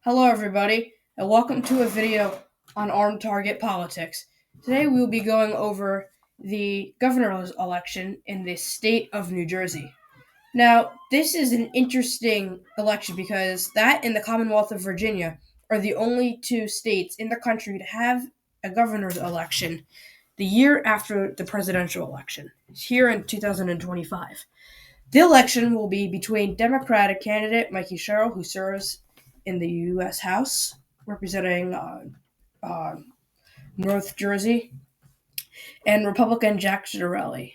Hello, everybody, and welcome to a video on armed target politics. Today, we will be going over the governor's election in the state of New Jersey. Now, this is an interesting election because that and the Commonwealth of Virginia are the only two states in the country to have a governor's election the year after the presidential election, here in 2025. The election will be between Democratic candidate Mikey Sherrill, who serves in the U.S. House representing uh, North Jersey, and Republican Jack Ciattarelli.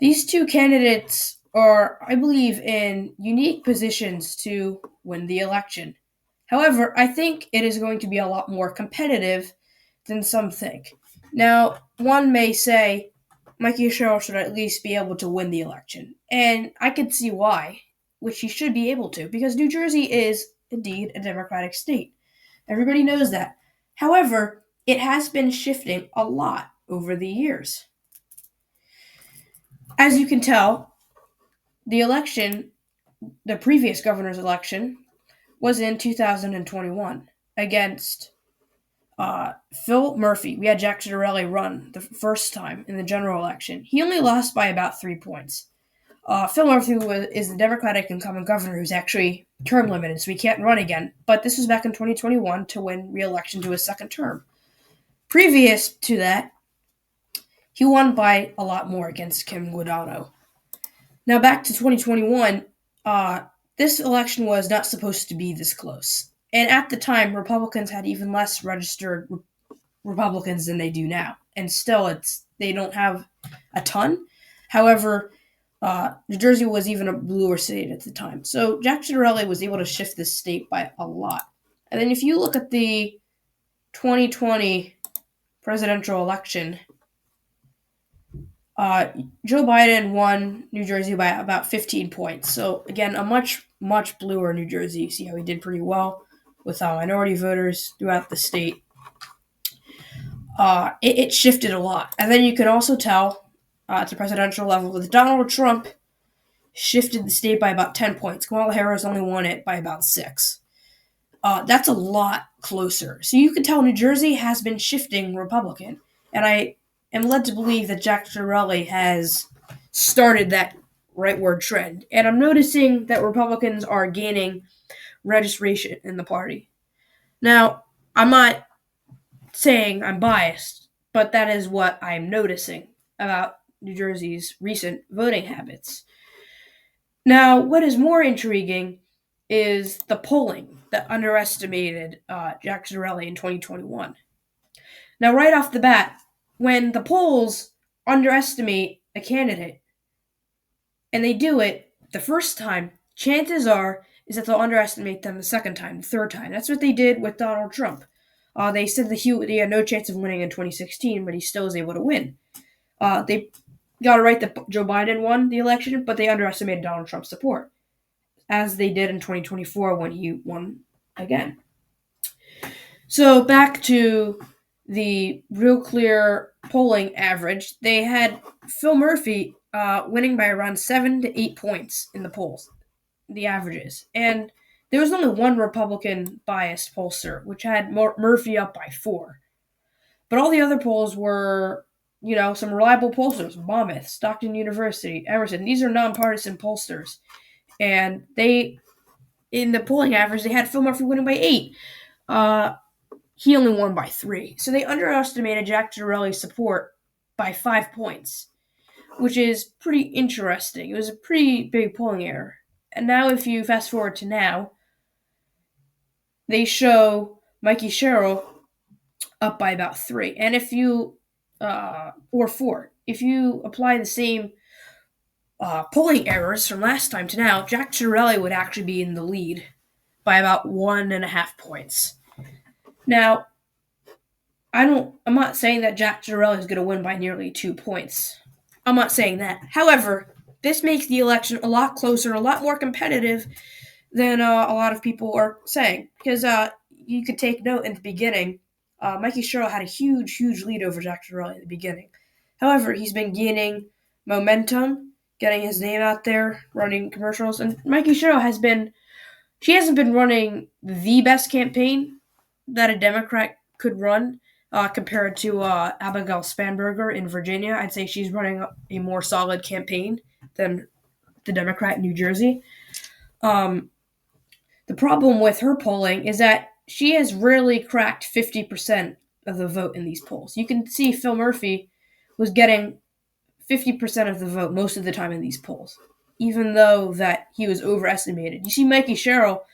These two candidates are, I believe, in unique positions to win the election. However, I think it is going to be a lot more competitive than some think. Now, one may say Mikey Sherrill should at least be able to win the election, and I can see why, which he should be able to, because New Jersey is indeed a Democratic state. Everybody knows that. However, it has been shifting a lot over the years. As you can tell, the election, the previous governor's election, was in 2021 against Phil Murphy. We had Jack Ciattarelli run the first time in the general election. He only lost by about 3 points. Phil Murphy is the Democratic incumbent governor who's actually term limited, so he can't run again. But this was back in 2021 to win re-election to his second term. Previous to that, he won by a lot more against Kim Guadagno. Now back to 2021, this election was not supposed to be this close. And at the time, Republicans had even less registered Republicans than they do now. And still, they don't have a ton. However, New Jersey was even a bluer state at the time. So Jack Ciattarelli was able to shift this state by a lot. And then if you look at the 2020 presidential election, Joe Biden won New Jersey by about 15 points. So again, a much bluer New Jersey. You see how he did pretty well with minority voters throughout the state. It shifted a lot. And then you can also tell at the presidential level that Donald Trump shifted the state by about 10 points. Kamala Harris only won it by about 6. That's a lot closer. So you can tell New Jersey has been shifting Republican. And I am led to believe that Jack Ciattarelli has started that rightward trend. And I'm noticing that Republicans are gaining registration in the party. Now, I'm not saying I'm biased, but that is what I'm noticing about New Jersey's recent voting habits. Now, what is more intriguing is the polling that underestimated Jack Ciattarelli in 2021. Now, right off the bat, when the polls underestimate a candidate, and they do it the first time, chances are is that they'll underestimate them the second time, the third time. That's what they did with Donald Trump. They said that he had no chance of winning in 2016, but he still was able to win. They got it right that Joe Biden won the election, but they underestimated Donald Trump's support, as they did in 2024 when he won again. So back to the real clear polling average, they had Phil Murphy winning by around 7 to 8 points in the polls, the averages. And there was only one Republican biased pollster, which had Murphy up by 4. But all the other polls were, some reliable pollsters: Monmouth, Stockton University, Emerson. These are nonpartisan pollsters. And in the polling average, they had Phil Murphy winning by 8. He only won by 3. So they underestimated Jack Ciattarelli's support by 5 points, which is pretty interesting. It was a pretty big polling error. And now if you fast forward to now, they show Mikey Sherrill up by about 3. And if you, or 4, if you apply the same polling errors from last time to now, Jack Ciattarelli would actually be in the lead by about 1.5 points. Now, I'm not saying that Jack Ciattarelli is going to win by nearly 2 points. I'm not saying that. However, this makes the election a lot closer, a lot more competitive than a lot of people are saying. Because you could take note in the beginning, Mikey Sherrill had a huge lead over Jack Ciattarelli in the beginning. However, he's been gaining momentum, getting his name out there, running commercials, and Mikey Sherrill has been She hasn't been running the best campaign that a Democrat could run compared to Abigail Spanberger in Virginia. I'd say she's running a more solid campaign than the Democrat in New Jersey. Um, the problem with her polling is that she has rarely cracked 50% of the vote in these polls. You can see Phil Murphy was getting 50% of the vote most of the time in these polls, even though that he was overestimated. You see Mikey Sherrill,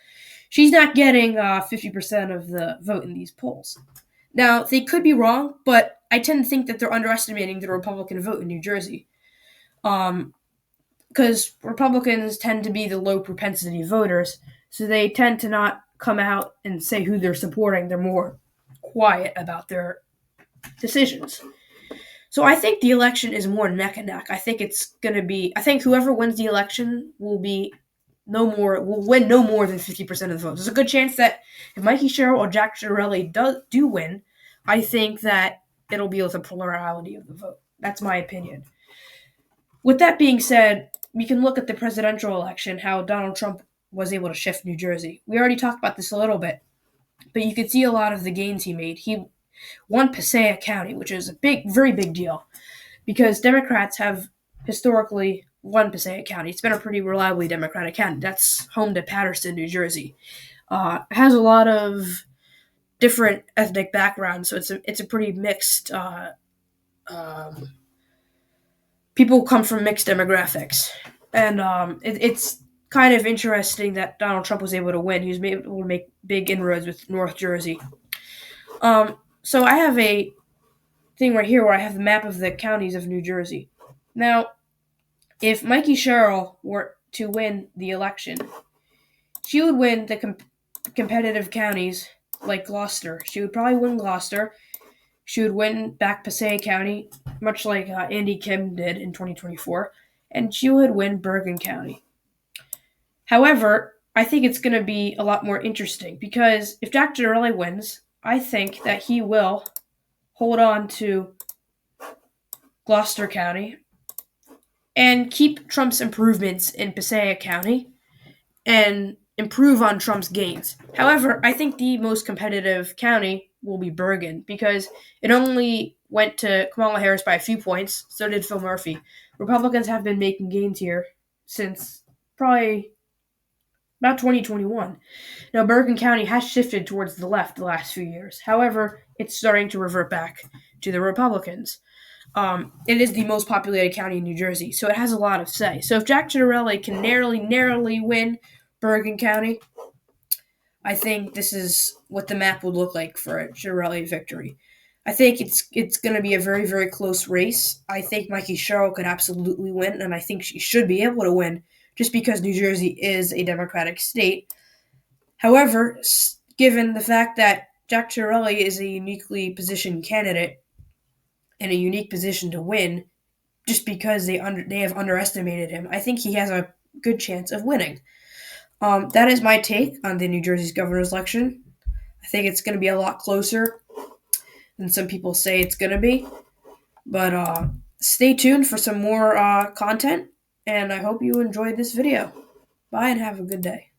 she's not getting 50% of the vote in these polls. Now, they could be wrong, but I tend to think that they're underestimating the Republican vote in New Jersey. Because Republicans tend to be the low propensity voters, so they tend to not come out and say who they're supporting. They're more quiet about their decisions. So I think the election is more neck and neck. I think it's going to be. I think whoever wins the election will win no more than 50% of the votes. There's a good chance that if Mikey Sherrill or Jack Ciattarelli do win, I think that it'll be with a plurality of the vote. That's my opinion. With that being said, we can look at the presidential election, how Donald Trump was able to shift New Jersey. We already talked about this a little bit, but you could see a lot of the gains he made. He won Passaic County, which is a very big deal because Democrats have historically won Passaic County. It's been a pretty reliably Democratic county. That's home to Paterson, New Jersey. It has a lot of different ethnic backgrounds, so it's a pretty mixed. Um, People come from mixed demographics, and it's kind of interesting that Donald Trump was able to win. He was able to make big inroads with North Jersey. So I have a thing right here where I have the map of the counties of New Jersey. Now, if Mikey Sherrill were to win the election, she would win the competitive counties like Gloucester. She would probably win Gloucester. She would win back Passaic County, much like Andy Kim did in 2024, and she would win Bergen County. However, I think it's going to be a lot more interesting because if Jack Ciattarelli wins, I think that he will hold on to Gloucester County and keep Trump's improvements in Passaic County and improve on Trump's gains. However, I think the most competitive county will be Bergen because it only went to Kamala Harris by a few points. So did Phil Murphy. Republicans have been making gains here since probably about 2021. Now, Bergen County has shifted towards the left the last few years. However, it's starting to revert back to the Republicans. It is the most populated county in New Jersey, so it has a lot of say. So if Jack Ciattarelli can narrowly win Bergen County, I think this is what the map would look like for a Ciattarelli victory. I think it's going to be a very close race. I think Mikey Sherrill could absolutely win, and I think she should be able to win just because New Jersey is a Democratic state. However, given the fact that Jack Ciattarelli is a uniquely positioned candidate in a unique position to win, just because they have underestimated him, I think he has a good chance of winning. That is my take on the New Jersey's governor's election. I think it's going to be a lot closer than some people say it's going to be. But stay tuned for some more content, and I hope you enjoyed this video. Bye and have a good day.